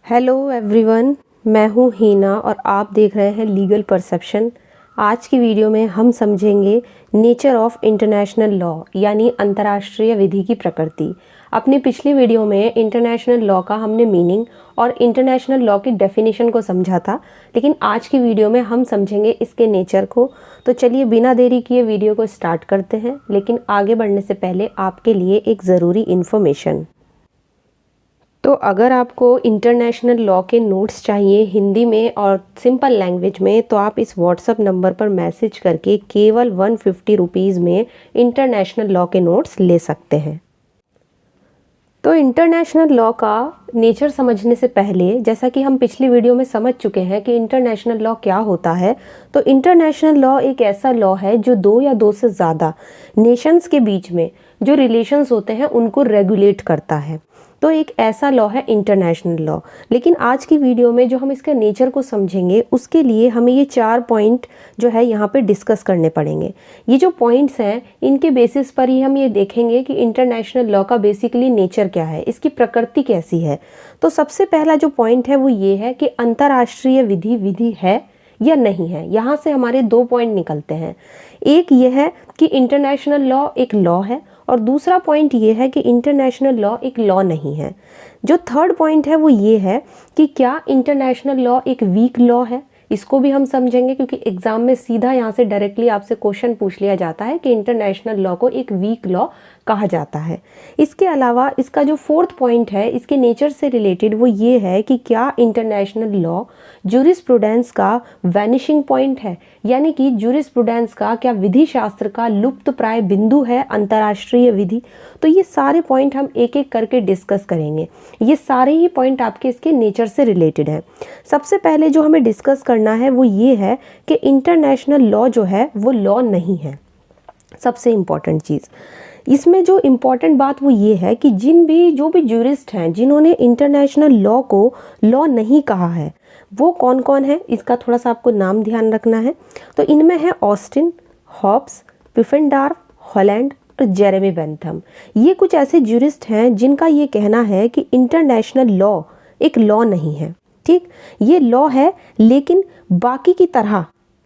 Hello everyone, मैं हूँ हीना और आप देख रहे हैं लीगल परसेप्शन। आज की वीडियो में हम समझेंगे नेचर ऑफ इंटरनेशनल लॉ यानी अंतर्राष्ट्रीय विधि की प्रकृति। अपनी पिछली वीडियो में इंटरनेशनल लॉ का हमने मीनिंग और इंटरनेशनल लॉ की डेफिनेशन को समझा था, लेकिन आज की वीडियो में हम समझेंगे इसके नेचर को। तो चलिए बिना देरी किए वीडियो को स्टार्ट करते हैं। लेकिन आगे बढ़ने से पहले आपके लिए एक ज़रूरी इन्फॉर्मेशन। तो अगर आपको इंटरनेशनल लॉ के नोट्स चाहिए हिंदी में और सिंपल लैंग्वेज में, तो आप इस व्हाट्सअप नंबर पर मैसेज करके केवल 150 रुपीज़ में इंटरनेशनल लॉ के नोट्स ले सकते हैं। तो इंटरनेशनल लॉ का नेचर समझने से पहले, जैसा कि हम पिछली वीडियो में समझ चुके हैं कि इंटरनेशनल लॉ क्या होता है, तो इंटरनेशनल लॉ एक ऐसा लॉ है जो दो या दो से ज़्यादा नेशंस के बीच में जो रिलेशंस होते हैं उनको रेगुलेट करता है। तो एक ऐसा लॉ है इंटरनेशनल लॉ। लेकिन आज की वीडियो में जो हम इसके नेचर को समझेंगे उसके लिए हमें ये 4 पॉइंट जो है यहाँ पे डिस्कस करने पड़ेंगे। ये जो पॉइंट्स हैं इनके बेसिस पर ही हम ये देखेंगे कि इंटरनेशनल लॉ का बेसिकली नेचर क्या है, इसकी प्रकृति कैसी है। तो सबसे पहला जो पॉइंट है वो ये है कि अंतर्राष्ट्रीय विधि है या नहीं है। यहाँ से हमारे 2 पॉइंट निकलते हैं। एक ये है कि इंटरनेशनल लॉ एक लॉ है, और दूसरा पॉइंट ये है कि इंटरनेशनल लॉ एक लॉ नहीं है। जो थर्ड पॉइंट है वो ये है कि क्या इंटरनेशनल लॉ एक वीक लॉ है। इसको भी हम समझेंगे, क्योंकि एग्जाम में सीधा यहाँ से डायरेक्टली आपसे क्वेश्चन पूछ लिया जाता है कि इंटरनेशनल लॉ को एक वीक लॉ कहा जाता है। इसके अलावा इसका जो फोर्थ पॉइंट है इसके नेचर से रिलेटेड वो ये है कि क्या इंटरनेशनल लॉ जूरिस्प्रूडेंस का वैनिशिंग पॉइंट है, यानी कि जूरिस्प्रूडेंस का क्या विधि शास्त्र का लुप्त प्राय बिंदु है अंतर्राष्ट्रीय विधि। तो ये सारे पॉइंट हम एक एक करके डिस्कस करेंगे। ये सारे ही पॉइंट आपके इसके नेचर से रिलेटेड हैं। सबसे पहले जो हमें डिस्कस करना है वो ये है कि इंटरनेशनल लॉ जो है वो लॉ नहीं है। सबसे इम्पॉर्टेंट चीज़ इसमें जो इम्पॉर्टेंट बात वो ये है कि जो भी जूरिस्ट हैं जिन्होंने इंटरनेशनल लॉ को लॉ नहीं कहा है वो कौन कौन है, इसका थोड़ा सा आपको नाम ध्यान रखना है। तो इनमें है ऑस्टिन, हॉब्स, पिफेनडार्फ, हॉलैंड और जेरेमी बेंथम। ये कुछ ऐसे जूरिस्ट हैं जिनका ये कहना है कि इंटरनेशनल लॉ एक लॉ नहीं है। ठीक, ये लॉ है लेकिन बाकी की तरह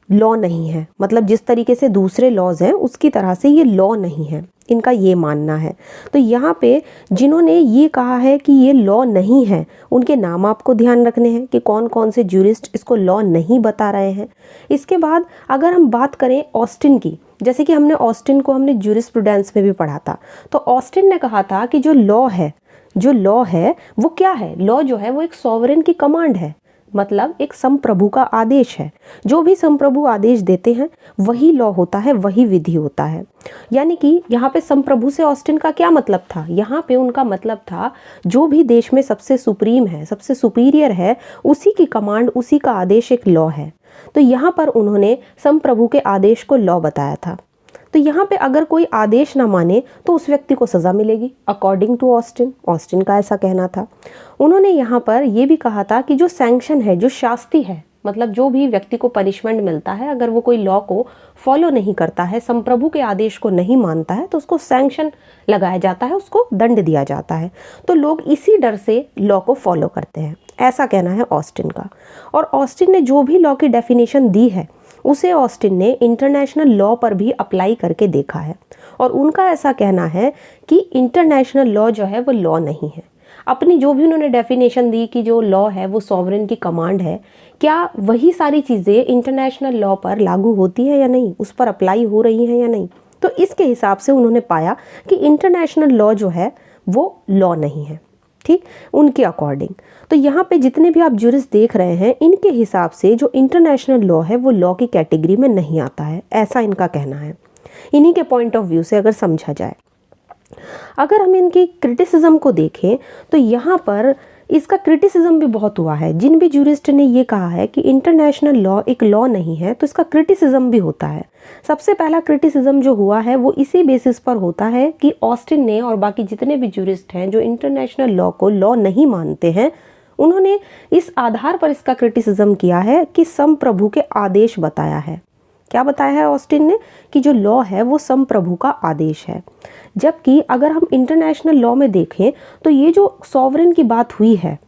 लॉ नहीं है, मतलब जिस तरीके से दूसरे लॉज हैं उसकी तरह से ये लॉ नहीं है, इनका ये मानना है। तो यहाँ पे जिन्होंने ये कहा है कि ये लॉ नहीं है उनके नाम आपको ध्यान रखने हैं कि कौन कौन से जूरिस्ट इसको लॉ नहीं बता रहे हैं। इसके बाद अगर हम बात करें ऑस्टिन की, जैसे कि ऑस्टिन को हमने जूरिस्प्रूडेंस में भी पढ़ा था, तो ऑस्टिन ने कहा था कि जो लॉ है वो क्या है। लॉ जो है वो एक सॉवरेन की कमांड है, मतलब एक संप्रभु का आदेश है। जो भी संप्रभु आदेश देते हैं वही लॉ होता है, वही विधि होता है। यानी कि यहाँ पे संप्रभु से ऑस्टिन का क्या मतलब था, यहाँ पे उनका मतलब था जो भी देश में सबसे सुप्रीम है, सबसे सुपीरियर है, उसी की कमांड, उसी का आदेश एक लॉ है। तो यहाँ पर उन्होंने संप्रभु के आदेश को लॉ बताया था। तो यहाँ पे अगर कोई आदेश ना माने तो उस व्यक्ति को सज़ा मिलेगी, अकॉर्डिंग टू ऑस्टिन का ऐसा कहना था। उन्होंने यहाँ पर यह भी कहा था कि जो सैंक्शन है, जो शास्ति है, मतलब जो भी व्यक्ति को पनिशमेंट मिलता है अगर वो कोई लॉ को फॉलो नहीं करता है, संप्रभु के आदेश को नहीं मानता है, तो उसको सैंक्शन लगाया जाता है, उसको दंड दिया जाता है। तो लोग इसी डर से लॉ को फॉलो करते हैं, ऐसा कहना है ऑस्टिन का। और ऑस्टिन ने जो भी लॉ की डेफिनेशन दी है उसे ऑस्टिन ने इंटरनेशनल लॉ पर भी अप्लाई करके देखा है, और उनका ऐसा कहना है कि इंटरनेशनल लॉ जो है वो लॉ नहीं है। अपनी जो भी उन्होंने डेफिनेशन दी कि जो लॉ है वो सॉवरेन की कमांड है, क्या वही सारी चीज़ें इंटरनेशनल लॉ पर लागू होती है या नहीं, उस पर अप्लाई हो रही हैं या नहीं। तो इसके हिसाब से उन्होंने पाया कि इंटरनेशनल लॉ जो है वो लॉ नहीं है। ठीक, उनके अकॉर्डिंग। तो यहाँ पे जितने भी आप जूरिस्ट देख रहे हैं इनके हिसाब से जो इंटरनेशनल लॉ है वो लॉ की कैटेगरी में नहीं आता है, ऐसा इनका कहना है। इन्हीं के पॉइंट ऑफ व्यू से अगर समझा जाए, अगर हम इनकी क्रिटिसिज्म को देखें तो यहाँ पर इसका क्रिटिसिज्म भी बहुत हुआ है। जिन भी जूरिस्ट ने ये कहा है कि इंटरनेशनल लॉ एक लॉ नहीं है, तो इसका क्रिटिसिज्म भी होता है। सबसे पहला क्रिटिसिज्म जो हुआ है वो इसी बेसिस पर होता है कि ऑस्टिन ने और बाकी जितने भी जूरिस्ट हैं जो इंटरनेशनल लॉ को लॉ नहीं मानते हैं, उन्होंने इस आधार पर इसका क्रिटिसिज्म किया है कि संप्रभु के आदेश बताया है। क्या बताया है ऑस्टिन ने कि जो लॉ है वो संप्रभु का आदेश है। जबकि अगर हम इंटरनेशनल लॉ में देखें तो ये जो सॉवरेन की बात हुई है,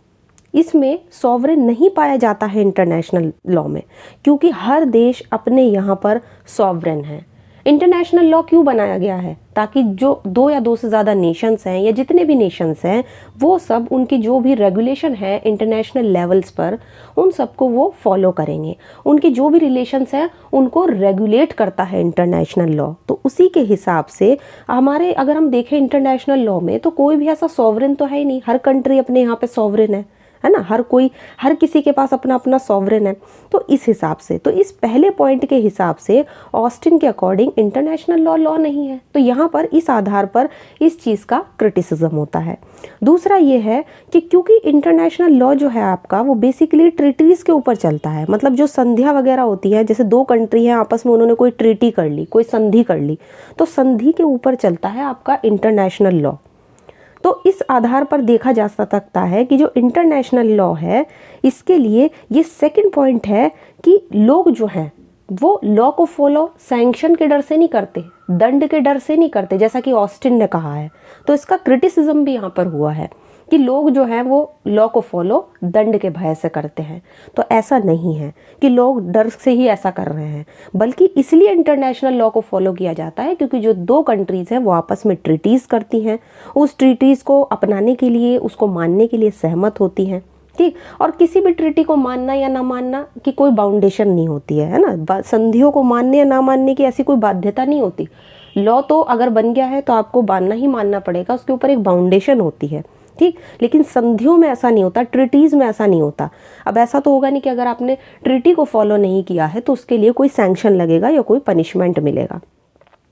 इसमें सॉवरेन नहीं पाया जाता है इंटरनेशनल लॉ में, क्योंकि हर देश अपने यहाँ पर सॉवरेन है। इंटरनेशनल लॉ क्यों बनाया गया है? ताकि जो दो या दो से ज़्यादा नेशंस हैं या जितने भी नेशंस हैं, वो सब उनकी जो भी रेगुलेशन है इंटरनेशनल लेवल्स पर, उन सबको वो फॉलो करेंगे। उनकी जो भी रिलेशंस हैं उनको रेगुलेट करता है इंटरनेशनल लॉ। तो उसी के हिसाब से हमारे अगर हम देखें इंटरनेशनल लॉ में, तो कोई भी ऐसा सॉवरेन तो है ही नहीं। हर कंट्री अपने यहाँ पे सॉवरेन है ना, हर किसी के पास अपना अपना सॉवरेन है। तो इस हिसाब से, तो इस पहले पॉइंट के हिसाब से ऑस्टिन के अकॉर्डिंग इंटरनेशनल लॉ नहीं है। तो यहाँ पर इस आधार पर इस चीज़ का क्रिटिसिज्म होता है। दूसरा ये है कि क्योंकि इंटरनेशनल लॉ जो है आपका, वो बेसिकली ट्रीटीज़ के ऊपर चलता है। मतलब जो संधियाँ वगैरह होती है, जैसे दो कंट्री हैं आपस में, उन्होंने कोई ट्रीटी कर ली, कोई संधि कर ली, तो संधि के ऊपर चलता है आपका इंटरनेशनल लॉ। तो इस आधार पर देखा जा सकता है कि जो इंटरनेशनल लॉ है, इसके लिए ये सेकंड पॉइंट है कि लोग जो हैं वो लॉ को फॉलो सैंक्शन के डर से नहीं करते, दंड के डर से नहीं करते, जैसा कि ऑस्टिन ने कहा है। तो इसका क्रिटिसिज्म भी यहाँ पर हुआ है कि लोग जो हैं वो लॉ को फॉलो दंड के भय से करते हैं। तो ऐसा नहीं है कि लोग डर से ही ऐसा कर रहे हैं, बल्कि इसलिए इंटरनेशनल लॉ को फॉलो किया जाता है क्योंकि जो दो कंट्रीज़ हैं वो आपस में ट्रीटीज़ करती हैं, उस ट्रीटीज़ को अपनाने के लिए, उसको मानने के लिए सहमत होती हैं। ठीक, और किसी भी ट्रीटी को मानना या ना मानना की कोई बाउंडेशन नहीं होती है ना। संधियों को मानने या ना मानने की ऐसी कोई बाध्यता नहीं होती। लॉ तो अगर बन गया है तो आपको मानना ही मानना पड़ेगा, उसके ऊपर एक बाउंडेशन होती है। ठीक, लेकिन संधियों में ऐसा नहीं होता, ट्रीटीज़ में ऐसा नहीं होता। अब ऐसा तो होगा नहीं कि अगर आपने ट्रीटी को फॉलो नहीं किया है तो उसके लिए कोई सैंक्शन लगेगा या कोई पनिशमेंट मिलेगा।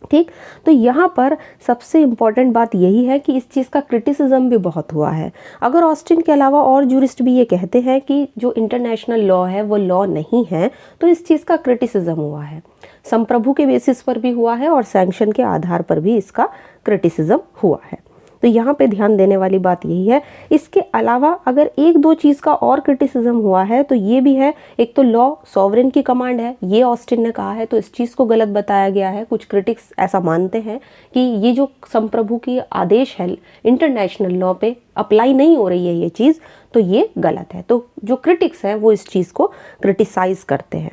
ठीक, तो यहाँ पर सबसे इम्पॉर्टेंट बात यही है कि इस चीज़ का क्रिटिसिज्म भी बहुत हुआ है। अगर ऑस्टिन के अलावा और जूरिस्ट भी ये कहते हैं कि जो इंटरनेशनल लॉ है वो लॉ नहीं है, तो इस चीज़ का क्रिटिसिज्म हुआ है। संप्रभु के बेसिस पर भी हुआ है और सैंक्शन के आधार पर भी इसका क्रिटिसिज्म हुआ है। तो यहाँ पे ध्यान देने वाली बात यही है। इसके अलावा अगर एक दो चीज़ का और क्रिटिसिज्म हुआ है तो ये भी है, एक तो लॉ सॉवरेन की कमांड है, ये ऑस्टिन ने कहा है, तो इस चीज़ को गलत बताया गया है। कुछ क्रिटिक्स ऐसा मानते हैं कि ये जो संप्रभु की आदेश है इंटरनेशनल लॉ पे अप्लाई नहीं हो रही है ये चीज़, तो ये गलत है। तो जो क्रिटिक्स हैं वो इस चीज़ को क्रिटिसाइज़ करते हैं।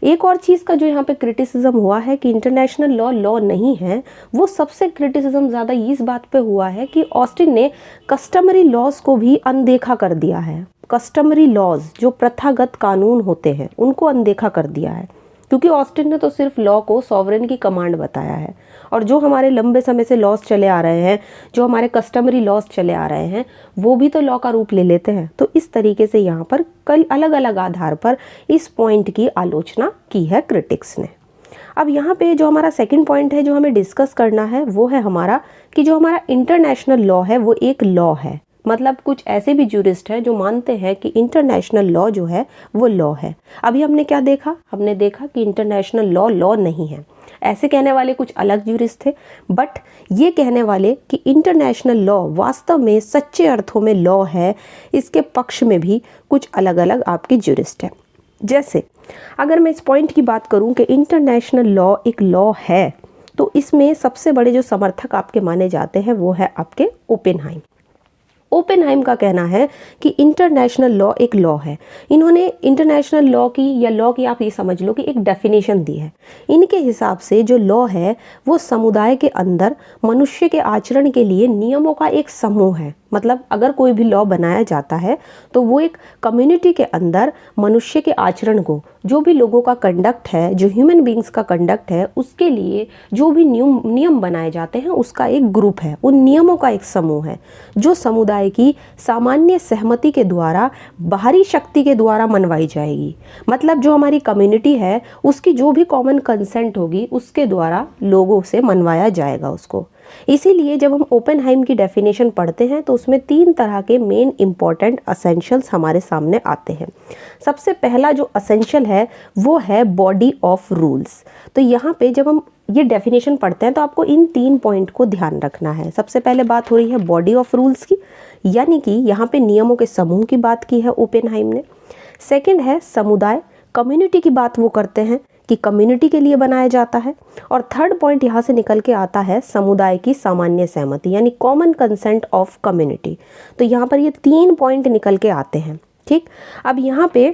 एक और चीज़ का जो यहाँ पे क्रिटिसिज्म हुआ है कि इंटरनेशनल लॉ नहीं है, वो सबसे क्रिटिसिज्म ज़्यादा इस बात पे हुआ है कि ऑस्टिन ने कस्टमरी लॉज को भी अनदेखा कर दिया है। कस्टमरी लॉज, जो प्रथागत कानून होते हैं, उनको अनदेखा कर दिया है, क्योंकि ऑस्टिन ने तो सिर्फ लॉ को सॉवरेन की कमांड बताया है। और जो हमारे लंबे समय से लॉज चले आ रहे हैं, जो हमारे कस्टमरी लॉज चले आ रहे हैं, वो भी तो लॉ का रूप ले लेते हैं। तो इस तरीके से यहाँ पर कई अलग अलग आधार पर इस पॉइंट की आलोचना की है क्रिटिक्स ने। अब यहाँ पे जो हमारा सेकंड पॉइंट है जो हमें डिस्कस करना है, वो है हमारा कि जो हमारा इंटरनेशनल लॉ है वो एक लॉ है। मतलब कुछ ऐसे भी जूरिस्ट हैं जो मानते हैं कि इंटरनेशनल लॉ जो है वो लॉ है। अभी हमने क्या देखा? हमने देखा कि इंटरनेशनल लॉ नहीं है। ऐसे कहने वाले कुछ अलग जूरिस्ट थे, बट ये कहने वाले कि इंटरनेशनल लॉ वास्तव में सच्चे अर्थों में लॉ है, इसके पक्ष में भी कुछ अलग अलग आपके जूरिस्ट हैं। जैसे अगर मैं इस पॉइंट की बात करूं कि इंटरनेशनल लॉ एक लॉ है, तो इसमें सबसे बड़े जो समर्थक आपके माने जाते हैं वो है आपके ओपेनहाइम। ओपेनहाइम का कहना है कि इंटरनेशनल लॉ एक लॉ है। इन्होंने इंटरनेशनल लॉ की या लॉ की आप ये समझ लो कि एक डेफिनेशन दी है। इनके हिसाब से जो लॉ है वो समुदाय के अंदर मनुष्य के आचरण के लिए नियमों का एक समूह है। मतलब अगर कोई भी लॉ बनाया जाता है तो वो एक कम्युनिटी के अंदर मनुष्य के आचरण को, जो भी लोगों का कंडक्ट है, जो ह्यूमन बींग्स का कंडक्ट है, उसके लिए जो भी नियम बनाए जाते हैं उसका एक ग्रुप है, उन नियमों का एक समूह है, जो समुदाय की सामान्य सहमति के द्वारा, बाहरी शक्ति के द्वारा मनवाई जाएगी। मतलब जो हमारी कम्युनिटी है उसकी जो भी कॉमन कंसेंट होगी उसके द्वारा लोगों से मनवाया जाएगा उसको। इसीलिए जब हम ओपेनहाइम की डेफिनेशन पढ़ते हैं तो उसमें 3 तरह के मेन इंपॉर्टेंट असेंशियल्स हमारे सामने आते हैं। सबसे पहला जो असेंशियल है वो है बॉडी ऑफ रूल्स। तो यहाँ पे जब हम ये डेफिनेशन पढ़ते हैं तो आपको इन 3 पॉइंट को ध्यान रखना है। सबसे पहले बात हो रही है बॉडी ऑफ रूल्स की, यानी कि यहाँ पे नियमों के समूह की बात की है ओपेनहाइम ने। सेकेंड है समुदाय, कम्युनिटी की बात वो करते हैं कि कम्युनिटी के लिए बनाया जाता है। और थर्ड पॉइंट यहाँ से निकल के आता है समुदाय की सामान्य सहमति, यानी कॉमन कंसेंट ऑफ कम्युनिटी। तो यहाँ पर ये 3 पॉइंट निकल के आते हैं। ठीक, अब यहाँ पे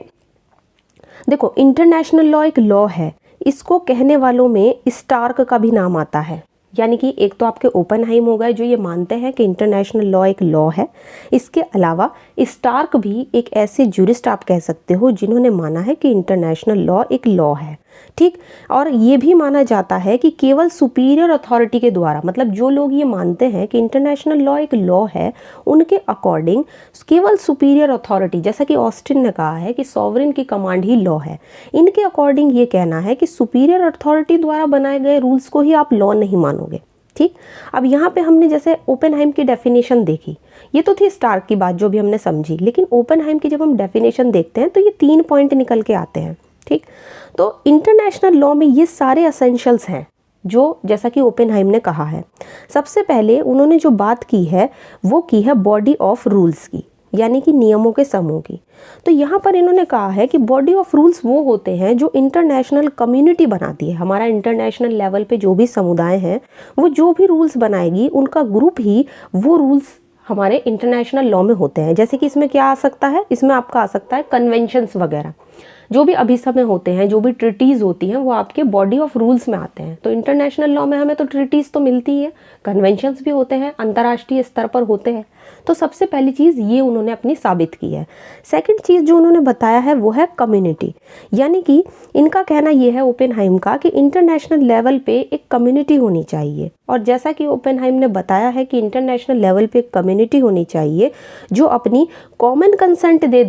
देखो इंटरनेशनल लॉ एक लॉ है, इसको कहने वालों में स्टार्क का भी नाम आता है। यानी कि एक तो आपके ओपेनहाइम हो गए जो ये मानते हैं कि इंटरनेशनल लॉ एक लॉ है, इसके अलावा स्टार्क भी एक ऐसे जूरिस्ट आप कह सकते हो जिन्होंने माना है कि इंटरनेशनल लॉ एक लॉ है। ठीक, और ये भी माना जाता है कि केवल सुपीरियर अथॉरिटी के द्वारा, मतलब जो लोग ये मानते हैं कि इंटरनेशनल लॉ एक लॉ है, उनके अकॉर्डिंग केवल सुपीरियर अथॉरिटी, जैसा कि ऑस्टिन ने कहा है कि सॉवरेन की कमांड ही लॉ है, इनके अकॉर्डिंग ये कहना है कि सुपीरियर अथॉरिटी द्वारा बनाए गए रूल्स को ही आप लॉ नहीं मानोगे। ठीक, अब यहाँ पे हमने जैसे ओपेनहाइम की डेफिनेशन देखी, ये तो थी स्टार्क की बात जो भी हमने समझी, लेकिन ओपेनहाइम की जब हम डेफिनेशन देखते हैं तो ये 3 पॉइंट निकल के आते हैं। ठीक, तो इंटरनेशनल लॉ में ये सारे एसेंशियल्स हैं जो जैसा कि ओपेनहाइम ने कहा है। सबसे पहले उन्होंने जो बात की है वो की है बॉडी ऑफ रूल्स की, यानी कि नियमों के समूह की। तो यहाँ पर इन्होंने कहा है कि बॉडी ऑफ रूल्स वो होते हैं जो इंटरनेशनल कम्युनिटी बनाती है। हमारा इंटरनेशनल लेवल पे जो भी समुदाय हैं वो जो भी रूल्स बनाएगी उनका ग्रुप ही वो रूल्स हमारे इंटरनेशनल लॉ में होते हैं। जैसे कि इसमें क्या आ सकता है, इसमें आपका आ सकता है कन्वेंशंस वगैरह, जो भी अभिसमय होते हैं, जो भी ट्रिटीज़ होती हैं वो आपके बॉडी ऑफ रूल्स में आते हैं। तो इंटरनेशनल लॉ में हमें तो ट्रिटीज़ तो मिलती ही है, कन्वेंशंस भी होते हैं, अंतर्राष्ट्रीय स्तर पर होते हैं। तो सबसे पहली चीज़ ये उन्होंने अपनी साबित की है। सेकंड चीज़ जो उन्होंने बताया है वो है कम्युनिटी, यानी कि इनका कहना ये है ओपेनहाइम का कि इंटरनेशनल लेवल पे एक कम्युनिटी होनी चाहिए। और जैसा कि ओपेनहाइम ने बताया है कि इंटरनेशनल लेवल पे एक कम्युनिटी होनी चाहिए जो अपनी कॉमन कंसेंट दे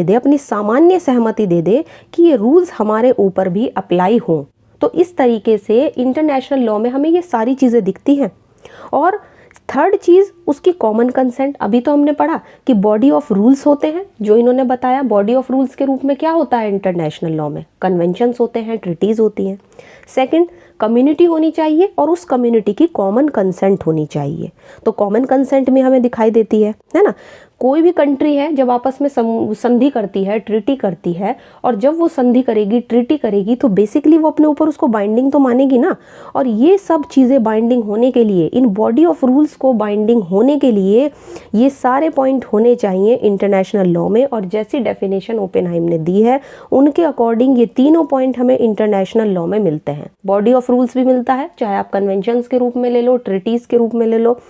दे, अपनी सामान्य सहमति दे दे कि ये रूल्स हमारे ऊपर भी अप्लाई हों। तो इस तरीके से इंटरनेशनल लॉ में हमें ये सारी चीज़ें दिखती हैं। और थर्ड चीज़ उसकी कॉमन कंसेंट, अभी तो हमने पढ़ा कि बॉडी ऑफ रूल्स होते हैं, जो इन्होंने बताया बॉडी ऑफ रूल्स के रूप में क्या होता है इंटरनेशनल लॉ में, कन्वेंशंस होते हैं, ट्रिटीज़ होती हैं। सेकंड, कम्युनिटी होनी चाहिए और उस कम्युनिटी की कॉमन कंसेंट होनी चाहिए। तो कॉमन कंसेंट में हमें दिखाई देती है ना, कोई भी कंट्री है जब आपस में संधि करती है, ट्रीटी करती है, और जब वो संधि करेगी, ट्रीटी करेगी, तो बेसिकली वो अपने ऊपर उसको बाइंडिंग तो मानेगी ना। और ये सब चीज़ें बाइंडिंग होने के लिए, इन बॉडी ऑफ रूल्स को बाइंडिंग होने के लिए ये सारे पॉइंट होने चाहिए इंटरनेशनल लॉ में। और जैसी डेफिनेशन ओपेनहाइम ने दी है उनके अकॉर्डिंग ये तीनों पॉइंट हमें इंटरनेशनल लॉ में मिलते हैं। बॉडी ऑफ रूल्स भी मिलता है, चाहे आप कन्वेंशंस के रूप में ले लो, ट्रीटीज़ के रूप में ले लो,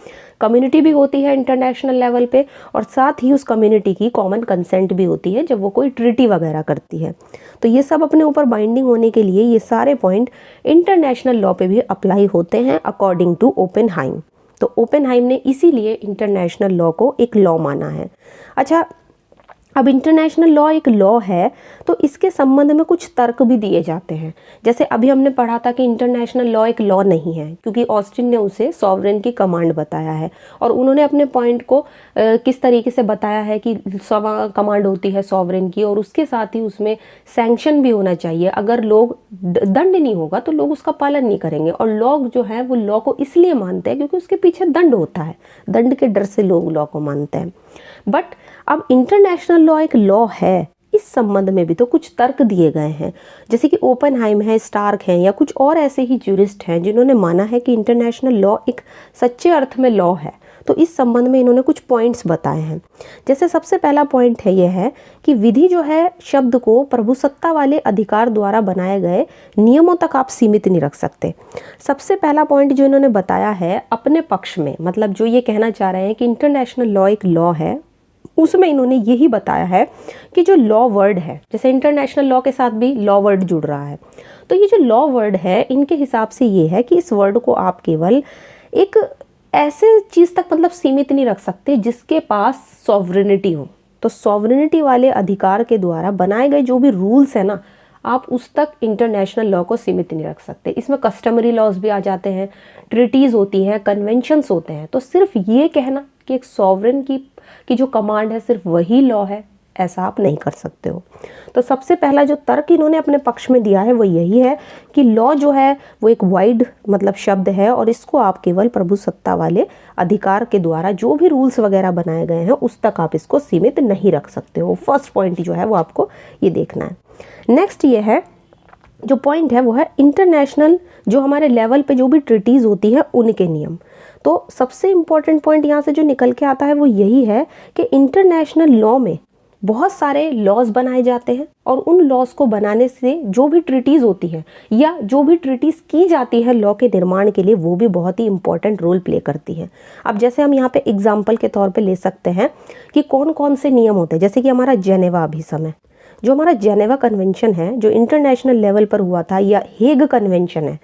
कम्युनिटी भी होती है इंटरनेशनल लेवल पे, और साथ ही उस कम्युनिटी की कॉमन कंसेंट भी होती है जब वो कोई ट्रीटी वगैरह करती है। तो ये सब अपने ऊपर बाइंडिंग होने के लिए ये सारे पॉइंट इंटरनेशनल लॉ पे भी अप्लाई होते हैं अकॉर्डिंग टू ओपेनहाइम। तो ओपेनहाइम ने इसीलिए इंटरनेशनल लॉ को एक लॉ माना है। अच्छा, अब इंटरनेशनल लॉ एक लॉ है तो इसके संबंध में कुछ तर्क भी दिए जाते हैं। जैसे अभी हमने पढ़ा था कि इंटरनेशनल लॉ एक लॉ नहीं है क्योंकि ऑस्टिन ने उसे सॉवरेन की कमांड बताया है, और उन्होंने अपने पॉइंट को किस तरीके से बताया है कि कमांड होती है सॉवरेन की, और उसके साथ ही उसमें सैंक्शन भी होना चाहिए। अगर लोग दंड नहीं होगा तो लोग उसका पालन नहीं करेंगे, और लोग जो है वो लॉ को इसलिए मानते हैं क्योंकि उसके पीछे दंड होता है, दंड के डर से लोग लॉ को मानते हैं। बट अब इंटरनेशनल लॉ एक लॉ है, इस संबंध में भी तो कुछ तर्क दिए गए हैं। जैसे कि ओपेनहाइम है, स्टार्क हैं, या कुछ और ऐसे ही ज्यूरिस्ट हैं जिन्होंने माना है कि इंटरनेशनल लॉ एक सच्चे अर्थ में लॉ है। तो इस संबंध में इन्होंने कुछ पॉइंट्स बताए हैं। जैसे सबसे पहला पॉइंट है यह है कि विधि जो है शब्द को प्रभुसत्ता वाले अधिकार द्वारा बनाए गए नियमों तक आप सीमित नहीं रख सकते। सबसे पहला पॉइंट जो इन्होंने बताया है अपने पक्ष में, मतलब जो ये कहना चाह रहे हैं कि इंटरनेशनल लॉ एक लॉ है, उसमें इन्होंने यही बताया है कि जो लॉ वर्ड है, जैसे इंटरनेशनल लॉ के साथ भी लॉ वर्ड जुड़ रहा है, तो ये जो लॉ वर्ड है इनके हिसाब से ये है कि इस वर्ड को आप केवल एक ऐसे चीज़ तक मतलब सीमित नहीं रख सकते जिसके पास सॉवरेनिटी हो। तो सॉवरेनिटी वाले अधिकार के द्वारा बनाए गए जो भी रूल्स है ना, आप उस तक इंटरनेशनल लॉ को सीमित नहीं रख सकते। इसमें कस्टमरी लॉज भी आ जाते हैं, ट्रीटीज़ होती हैं, कन्वेंशंस होते हैं। तो सिर्फ ये कहना कि एक सॉवरेन की जो कमांड है सिर्फ वही लॉ है, ऐसा आप नहीं कर सकते हो। तो सबसे पहला जो तर्क इन्होंने अपने पक्ष में दिया है वो यही है कि लॉ जो है वो एक वाइड मतलब शब्द है, और इसको आप केवल प्रभुसत्ता वाले अधिकार के द्वारा जो भी रूल्स वगैरह बनाए गए हैं उस तक आप इसको सीमित नहीं रख सकते हो। फर्स्ट पॉइंट जो है वो आपको ये देखना है। नेक्स्ट ये है जो पॉइंट है वो है इंटरनेशनल, जो हमारे लेवल पे जो भी ट्रीटीज़ होती है उनके नियम। तो सबसे इम्पॉर्टेंट पॉइंट यहाँ से जो निकल के आता है वो यही है कि इंटरनेशनल लॉ में बहुत सारे लॉज बनाए जाते हैं और उन लॉज को बनाने से जो भी ट्रीटीज़ होती हैं या जो भी ट्रीटीज़ की जाती है लॉ के निर्माण के लिए, वो भी बहुत ही इंपॉर्टेंट रोल प्ले करती हैं। अब जैसे हम यहाँ पे एग्जाम्पल के तौर पे ले सकते हैं कि कौन कौन से नियम होते हैं, जैसे कि हमारा जेनेवा अभिसमय, जो हमारा जेनेवा कन्वेंशन है जो इंटरनेशनल लेवल पर हुआ था, या हेग कन्वेंशन है,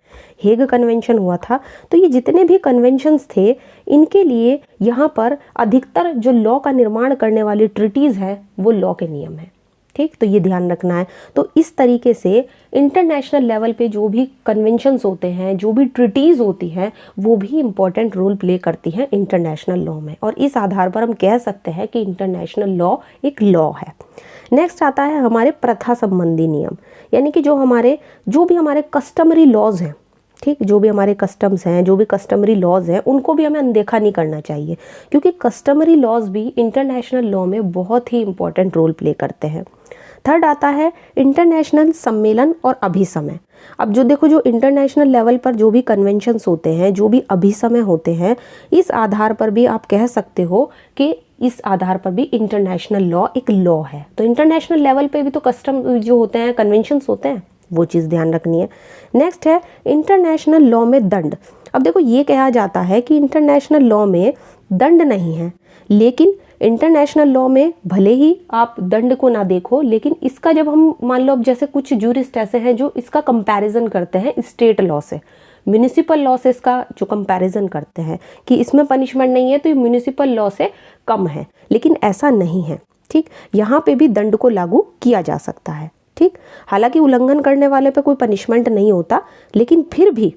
हेग कन्वेंशन हुआ था। तो ये जितने भी कन्वेंशंस थे इनके लिए यहाँ पर अधिकतर जो लॉ का निर्माण करने वाली ट्रीटीज़ है वो लॉ के नियम है। ठीक, तो ये ध्यान रखना है। तो इस तरीके से इंटरनेशनल लेवल पे जो भी कन्वेंशंस होते हैं, जो भी ट्रीटीज़ होती हैं, वो भी इम्पॉर्टेंट रोल प्ले करती हैं इंटरनेशनल लॉ में, और इस आधार पर हम कह सकते हैं कि इंटरनेशनल लॉ एक लॉ है। नेक्स्ट आता है हमारे प्रथा संबंधी नियम, यानी कि जो भी हमारे कस्टमरी लॉज हैं, ठीक, जो भी हमारे कस्टम्स हैं, जो भी कस्टमरी लॉज हैं, उनको भी हमें अनदेखा नहीं करना चाहिए, क्योंकि कस्टमरी लॉज भी इंटरनेशनल लॉ में बहुत ही इंपॉर्टेंट रोल प्ले करते हैं। थर्ड आता है इंटरनेशनल सम्मेलन और अभिसमय। अब जो देखो, जो इंटरनेशनल लेवल पर जो भी कन्वेंशंस होते हैं, जो भी अभिसमय होते हैं, इस आधार पर भी आप कह सकते हो कि इस आधार पर भी इंटरनेशनल लॉ एक लॉ है। तो इंटरनेशनल लेवल पे भी तो कस्टम जो होते हैं, कन्वेंशंस होते हैं, वो चीज़ ध्यान रखनी है। नेक्स्ट है इंटरनेशनल लॉ में दंड। अब देखो, ये कहा जाता है कि इंटरनेशनल लॉ में दंड नहीं है, लेकिन इंटरनेशनल लॉ में भले ही आप दंड को ना देखो, लेकिन इसका जब हम मान लो, अब जैसे कुछ जूरिस्ट ऐसे हैं जो इसका कंपैरिजन करते हैं स्टेट लॉ से, म्यूनिसिपल लॉ से इसका जो कंपैरिजन करते हैं कि इसमें पनिशमेंट नहीं है तो ये म्यूनिसिपल लॉ से कम है, लेकिन ऐसा नहीं है। ठीक, यहाँ पे भी दंड को लागू किया जा सकता है। ठीक, हालांकि उल्लंघन करने वाले पे कोई पनिशमेंट नहीं होता, लेकिन फिर भी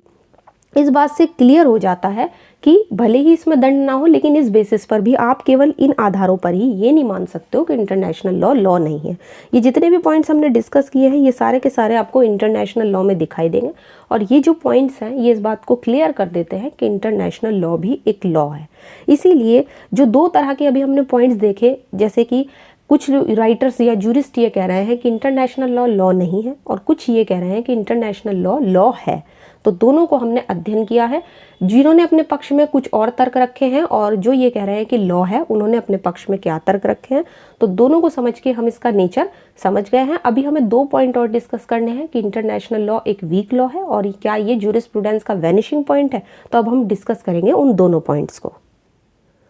इस बात से क्लियर हो जाता है कि भले ही इसमें दंड ना हो, लेकिन इस बेसिस पर भी आप केवल इन आधारों पर ही ये नहीं मान सकते हो कि इंटरनेशनल लॉ लॉ नहीं है। ये जितने भी पॉइंट्स हमने डिस्कस किए हैं, ये सारे के सारे आपको इंटरनेशनल लॉ में दिखाई देंगे, और ये जो पॉइंट्स हैं ये इस बात को क्लियर कर देते हैं कि इंटरनेशनल लॉ भी एक लॉ है। इसीलिए जो दो तरह के अभी हमने पॉइंट्स देखे, जैसे कि कुछ राइटर्स या जूरिस्ट ये कह रहे हैं कि इंटरनेशनल लॉ लॉ नहीं है, और कुछ ये कह रहे हैं कि इंटरनेशनल लॉ लॉ है, तो दोनों को हमने अध्ययन किया है। जिन्होंने अपने पक्ष में कुछ और तर्क रखे हैं और जो ये कह रहे हैं कि लॉ है, उन्होंने अपने पक्ष में क्या तर्क रखे हैं, तो दोनों को समझ के हम इसका नेचर समझ गए हैं। अभी हमें दो पॉइंट और डिस्कस करने हैं कि इंटरनेशनल लॉ एक वीक लॉ है और क्या ये जूरिस्प्रूडेंस का वैनिशिंग पॉइंट है। तो अब हम डिस्कस करेंगे उन दोनों पॉइंट्स को।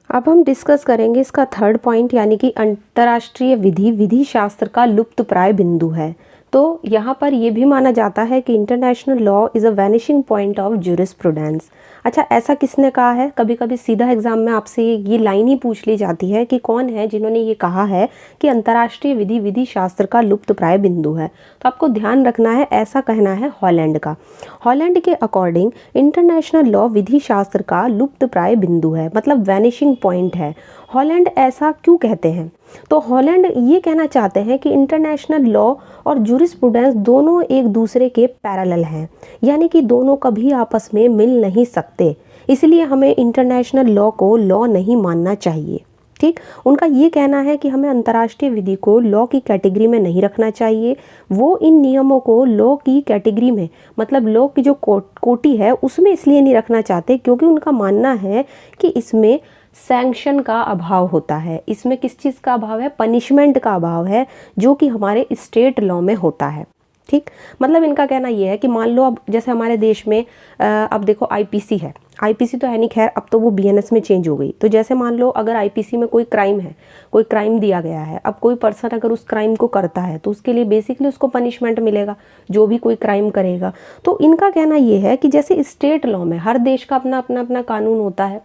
अब हम डिस्कस करेंगे इसका थर्ड पॉइंट, यानी कि अंतर्राष्ट्रीय विधि शास्त्र का लुप्त प्राय बिंदु है। तो यहाँ पर यह भी माना जाता है कि international law is a vanishing point of jurisprudence. अच्छा, ऐसा किसने कहा है? कभी कभी सीधा एग्जाम में आपसे ये लाइन ही पूछ ली जाती है कि कौन है जिन्होंने ये कहा है कि अंतर्राष्ट्रीय विधि शास्त्र का लुप्त प्राय बिंदु है। तो आपको ध्यान रखना है, ऐसा कहना है हॉलैंड का। हॉलैंड के अकॉर्डिंग इंटरनेशनल लॉ विधि शास्त्र का लुप्त प्राय बिंदु है, मतलब वैनिशिंग पॉइंट है। हॉलैंड ऐसा क्यों कहते हैं? तो हॉलैंड ये कहना चाहते हैं कि इंटरनेशनल लॉ और जूरिस्प्रूडेंस दोनों एक दूसरे के पैरेलल हैं, यानी कि दोनों कभी आपस में मिल नहीं सकते, इसलिए हमें इंटरनेशनल लॉ को लॉ नहीं मानना चाहिए। ठीक, उनका ये कहना है कि हमें अंतर्राष्ट्रीय विधि को लॉ की कैटेगरी में नहीं रखना चाहिए। वो इन नियमों को लॉ की कैटेगरी में, मतलब लॉ की जो कोटि है उसमें इसलिए नहीं रखना चाहते क्योंकि उनका मानना है कि इसमें सैंक्शन का अभाव होता है। इसमें किस चीज़ का अभाव है? पनिशमेंट का अभाव है, जो कि हमारे स्टेट लॉ में होता है। ठीक, मतलब इनका कहना यह है कि मान लो अब जैसे हमारे देश में अब देखो आईपीसी है, आईपीसी तो है नहीं, खैर अब तो वो बीएनएस में चेंज हो गई। तो जैसे मान लो अगर आईपीसी में कोई क्राइम है, कोई क्राइम दिया गया है, अब कोई पर्सन अगर उस क्राइम को करता है तो उसके लिए बेसिकली उसको पनिशमेंट मिलेगा, जो भी कोई क्राइम करेगा। तो इनका कहना ये है कि जैसे स्टेट लॉ में हर देश का अपना अपना अपना कानून होता है,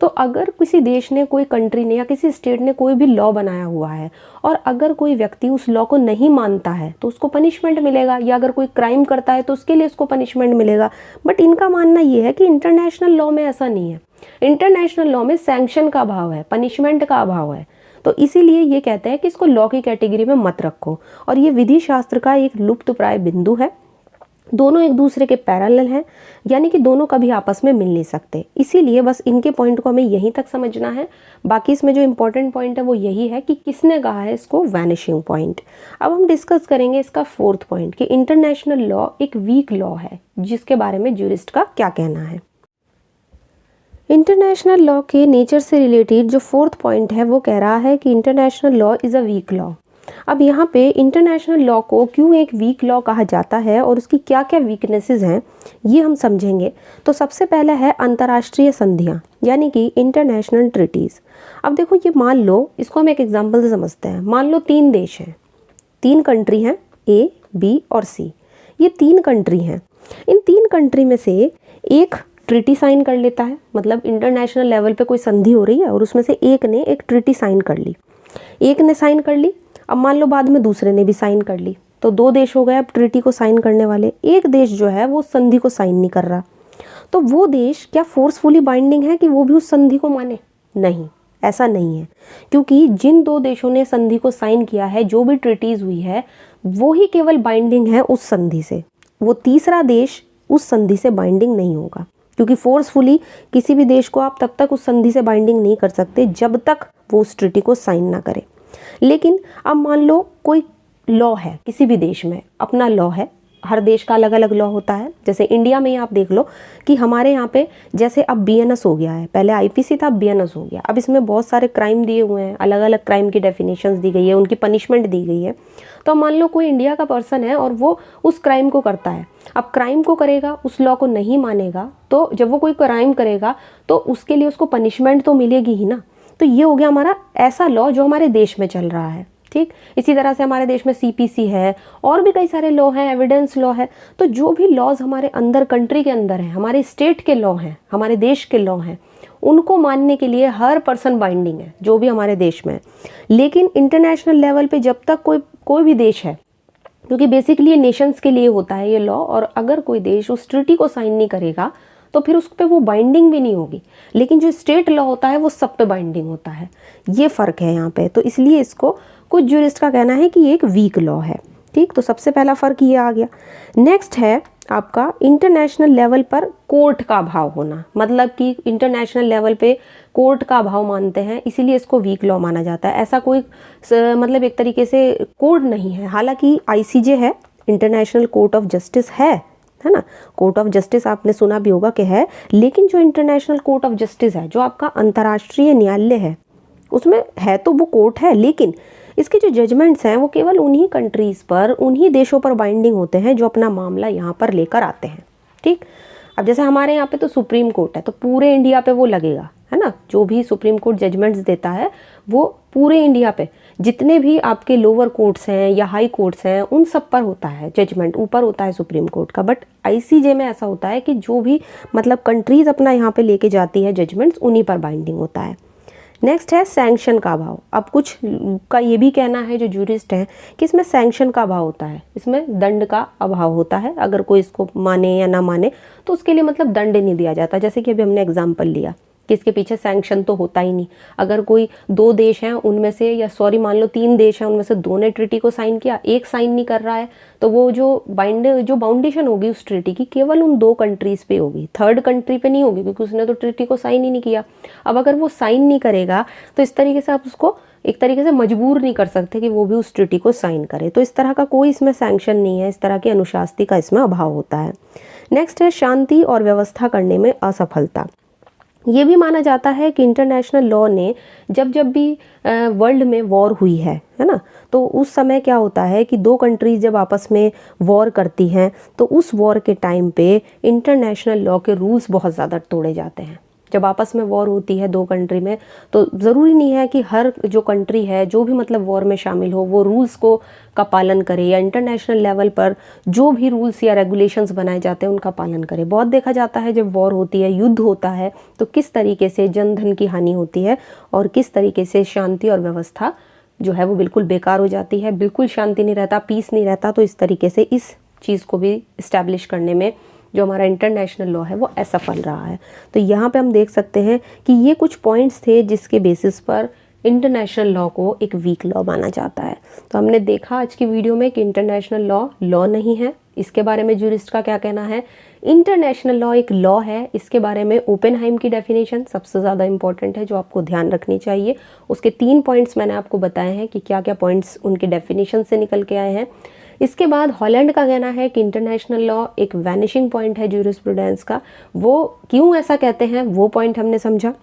तो अगर किसी देश ने, कोई कंट्री ने या किसी स्टेट ने कोई भी लॉ बनाया हुआ है और अगर कोई व्यक्ति उस लॉ को नहीं मानता है तो उसको पनिशमेंट मिलेगा, या अगर कोई क्राइम करता है तो उसके लिए उसको पनिशमेंट मिलेगा। बट इनका मानना ये है कि इंटरनेशनल लॉ में ऐसा नहीं है। इंटरनेशनल लॉ में सैंक्शन का अभाव है, पनिशमेंट का अभाव है। तो इसीलिए ये कहते हैं कि इसको लॉ की कैटेगरी में मत रखो, और ये विधि शास्त्र का एक लुप्त प्राय बिंदु है। दोनों एक दूसरे के पैरेलल हैं, यानी कि दोनों कभी आपस में मिल नहीं सकते। इसीलिए बस इनके पॉइंट को हमें यहीं तक समझना है। बाकी इसमें जो इम्पोर्टेंट पॉइंट है वो यही है कि किसने कहा है इसको वैनिशिंग पॉइंट। अब हम डिस्कस करेंगे इसका फोर्थ पॉइंट कि इंटरनेशनल लॉ एक वीक लॉ है, जिसके बारे में ज्यूरिस्ट का क्या कहना है। इंटरनेशनल लॉ के नेचर से रिलेटेड जो फोर्थ पॉइंट है वो कह रहा है कि international law is a weak law. अब यहाँ पे इंटरनेशनल लॉ को क्यों एक वीक लॉ कहा जाता है और उसकी क्या क्या वीकनेसेस हैं ये हम समझेंगे। तो सबसे पहला है अंतर्राष्ट्रीय संधियाँ, यानी कि इंटरनेशनल ट्रिटीज़। अब देखो ये मान लो, इसको हम एक एग्जांपल से समझते हैं। मान लो 3 देश हैं, 3 कंट्री हैं, A, B और C। ये 3 कंट्री हैं। इन 3 कंट्री में से एक ट्रिटी साइन कर लेता है, मतलब इंटरनेशनल लेवल पे कोई संधि हो रही है और उसमें से एक ने एक ट्रिटी साइन कर ली। एक ने साइन कर ली, अब मान लो बाद में दूसरे ने भी साइन कर ली, तो 2 देश हो गए अब ट्रिटी को साइन करने वाले। एक देश जो है वो संधि को साइन नहीं कर रहा, तो वो देश क्या फोर्सफुली बाइंडिंग है कि वो भी उस संधि को माने? नहीं, ऐसा नहीं है, क्योंकि जिन 2 देशों ने संधि को साइन किया है, जो भी ट्रिटीज़ हुई है वो ही केवल बाइंडिंग है उस संधि से। वो तीसरा देश उस संधि से बाइंडिंग नहीं होगा, क्योंकि फोर्सफुली किसी भी देश को आप तब तक उस संधि से बाइंडिंग नहीं कर सकते जब तक वो उस ट्रिटी को साइन ना करे। लेकिन अब मान लो कोई लॉ है, किसी भी देश में अपना लॉ है, हर देश का अलग अलग लॉ होता है। जैसे इंडिया में ही आप देख लो कि हमारे यहाँ पे जैसे अब BNS हो गया है, पहले IPC था, BNS हो गया। अब इसमें बहुत सारे क्राइम दिए हुए हैं, अलग अलग क्राइम की डेफिनेशंस दी गई है, उनकी पनिशमेंट दी गई है। तो मान लो कोई इंडिया का पर्सन है और वो उस क्राइम को करता है। अब क्राइम को करेगा, उस लॉ को नहीं मानेगा, तो जब वो कोई क्राइम करेगा तो उसके लिए उसको पनिशमेंट तो मिलेगी ही ना। तो ये हो गया हमारा ऐसा लॉ जो हमारे देश में चल रहा है, ठीक। इसी तरह से हमारे देश में CPC है और भी कई सारे लॉ हैं, एविडेंस लॉ है। तो जो भी लॉज हमारे अंदर, कंट्री के अंदर हैं, हमारे स्टेट के लॉ हैं, हमारे देश के लॉ हैं, उनको मानने के लिए हर पर्सन बाइंडिंग है, जो भी हमारे देश में है। लेकिन इंटरनेशनल लेवल पे जब तक कोई भी देश है, क्योंकि बेसिकली नेशंस के लिए होता है ये लॉ, और अगर कोई देश उस ट्रिटी को साइन नहीं करेगा तो फिर उस पर वो बाइंडिंग भी नहीं होगी। लेकिन जो स्टेट लॉ होता है वो सब पे बाइंडिंग होता है। ये फ़र्क है यहाँ पे। तो इसलिए इसको कुछ ज्यूरिस्ट का कहना है कि ये एक वीक लॉ है, ठीक। तो सबसे पहला फ़र्क ये आ गया। नेक्स्ट है आपका इंटरनेशनल लेवल पर कोर्ट का अभाव होना, मतलब कि इंटरनेशनल लेवल पे कोर्ट का अभाव मानते हैं, इसीलिए इसको वीक लॉ माना जाता है। ऐसा कोई मतलब एक तरीके से कोर्ट नहीं है। हालांकि ICJ है, इंटरनेशनल कोर्ट ऑफ जस्टिस है ना। कोर्ट ऑफ जस्टिस आपने सुना भी होगा कि है, लेकिन जो इंटरनेशनल कोर्ट ऑफ जस्टिस है, जो आपका अंतर्राष्ट्रीय न्यायालय है, उसमें है तो वो कोर्ट है, लेकिन इसके जो जजमेंट्स हैं वो केवल उन्हीं कंट्रीज़ पर, उन्हीं देशों पर बाइंडिंग होते हैं जो अपना मामला यहाँ पर लेकर आते हैं, ठीक। अब जैसे हमारे यहाँ पे तो सुप्रीम कोर्ट है, तो पूरे इंडिया पे वो लगेगा, है ना। जो भी सुप्रीम कोर्ट जजमेंट्स देता है वो पूरे इंडिया पे, जितने भी आपके लोअर कोर्ट्स हैं या हाई कोर्ट्स हैं, उन सब पर होता है जजमेंट, ऊपर होता है सुप्रीम कोर्ट का। बट ICJ में ऐसा होता है कि जो भी मतलब कंट्रीज़ अपना यहाँ पे लेके जाती है जजमेंट्स, उन्हीं पर बाइंडिंग होता है। नेक्स्ट है सैंक्शन का अभाव। अब कुछ का ये भी कहना है जो जूरिस्ट हैं कि इसमें सैंक्शन का अभाव होता है, इसमें दंड का अभाव होता है। अगर कोई इसको माने या ना माने तो उसके लिए मतलब दंड नहीं दिया जाता। जैसे कि अभी हमने एग्जाम्पल लिया कि इसके पीछे सैंक्शन तो होता ही नहीं। अगर कोई 2 देश हैं उनमें से, या सॉरी मान लो 3 देश हैं, उनमें से 2 ने ट्रिटी को साइन किया, एक साइन नहीं कर रहा है, तो वो जो बाउंडेशन होगी उस ट्रिटी की केवल उन 2 कंट्रीज़ पे होगी, थर्ड कंट्री पे नहीं होगी, क्योंकि उसने तो ट्रिटी को साइन ही नहीं किया। अब अगर वो साइन नहीं करेगा तो इस तरीके से आप उसको एक तरीके से मजबूर नहीं कर सकते कि वो भी उस ट्रिटी को साइन करे। तो इस तरह का कोई इसमें सैंक्शन नहीं है, इस तरह की अनुशासनी का इसमें अभाव होता है। नेक्स्ट है शांति और व्यवस्था करने में असफलता। ये भी माना जाता है कि इंटरनेशनल लॉ ने जब भी वर्ल्ड में वॉर हुई है ना, तो उस समय क्या होता है कि 2 कंट्रीज जब आपस में वॉर करती हैं तो उस वॉर के टाइम पे इंटरनेशनल लॉ के रूल्स बहुत ज़्यादा तोड़े जाते हैं। जब आपस में वॉर होती है 2 कंट्री में, तो ज़रूरी नहीं है कि हर जो कंट्री है, जो भी मतलब वॉर में शामिल हो, वो रूल्स को का पालन करे, या इंटरनेशनल लेवल पर जो भी रूल्स या रेगुलेशंस बनाए जाते हैं उनका पालन करे। बहुत देखा जाता है जब वॉर होती है, युद्ध होता है, तो किस तरीके से जन धन की हानि होती है और किस तरीके से शांति और व्यवस्था जो है वो बिल्कुल बेकार हो जाती है, बिल्कुल शांति नहीं रहता, पीस नहीं रहता। तो इस तरीके से इस चीज़ को भी इस्टेब्लिश करने में जो हमारा इंटरनेशनल लॉ है वो असफल रहा है। तो यहाँ पे हम देख सकते हैं कि ये कुछ पॉइंट्स थे जिसके बेसिस पर इंटरनेशनल लॉ को एक वीक लॉ माना जाता है। तो हमने देखा आज की वीडियो में कि इंटरनेशनल लॉ नहीं है, इसके बारे में जूरिस्ट का क्या कहना है। इंटरनेशनल लॉ एक लॉ है, इसके बारे में ओपेनहाइम की डेफिनेशन सबसे ज़्यादा इंपॉर्टेंट है जो आपको ध्यान रखनी चाहिए। उसके 3 पॉइंट्स मैंने आपको बताए हैं कि क्या क्या पॉइंट्स उनके डेफिनेशन से निकल के आए हैं। इसके बाद हॉलैंड का कहना है कि इंटरनेशनल लॉ एक वैनिशिंग पॉइंट है जूरिस्प्रूडेंस का, वो क्यों ऐसा कहते हैं वो पॉइंट हमने समझा।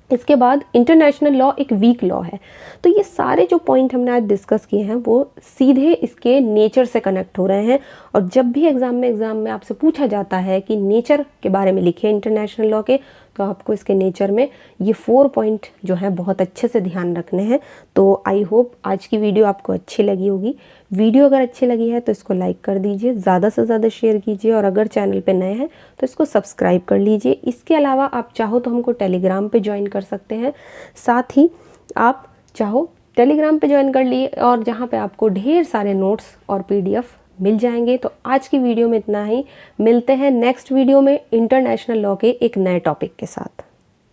इसके बाद इंटरनेशनल लॉ एक वीक लॉ है। तो ये सारे जो पॉइंट हमने आज डिस्कस किए हैं वो सीधे इसके नेचर से कनेक्ट हो रहे हैं। और जब भी एग्ज़ाम में आपसे पूछा जाता है कि नेचर के बारे में लिखिए इंटरनेशनल लॉ के, तो आपको इसके नेचर में ये 4 पॉइंट जो हैं बहुत अच्छे से ध्यान रखने हैं। तो आई होप आज की वीडियो आपको अच्छी लगी होगी। वीडियो अगर अच्छी लगी है तो इसको लाइक कर दीजिए, ज़्यादा से ज़्यादा शेयर कीजिए, और अगर चैनल पे नए हैं तो इसको सब्सक्राइब कर लीजिए। इसके अलावा आप चाहो तो हमको टेलीग्राम पे ज्वाइन कर सकते हैं, साथ ही आप चाहो टेलीग्राम पे ज्वाइन कर लिए, और जहाँ पे आपको ढेर सारे नोट्स और PDF मिल जाएंगे। तो आज की वीडियो में इतना ही, मिलते हैं नेक्स्ट वीडियो में इंटरनेशनल लॉ के एक नए टॉपिक के साथ।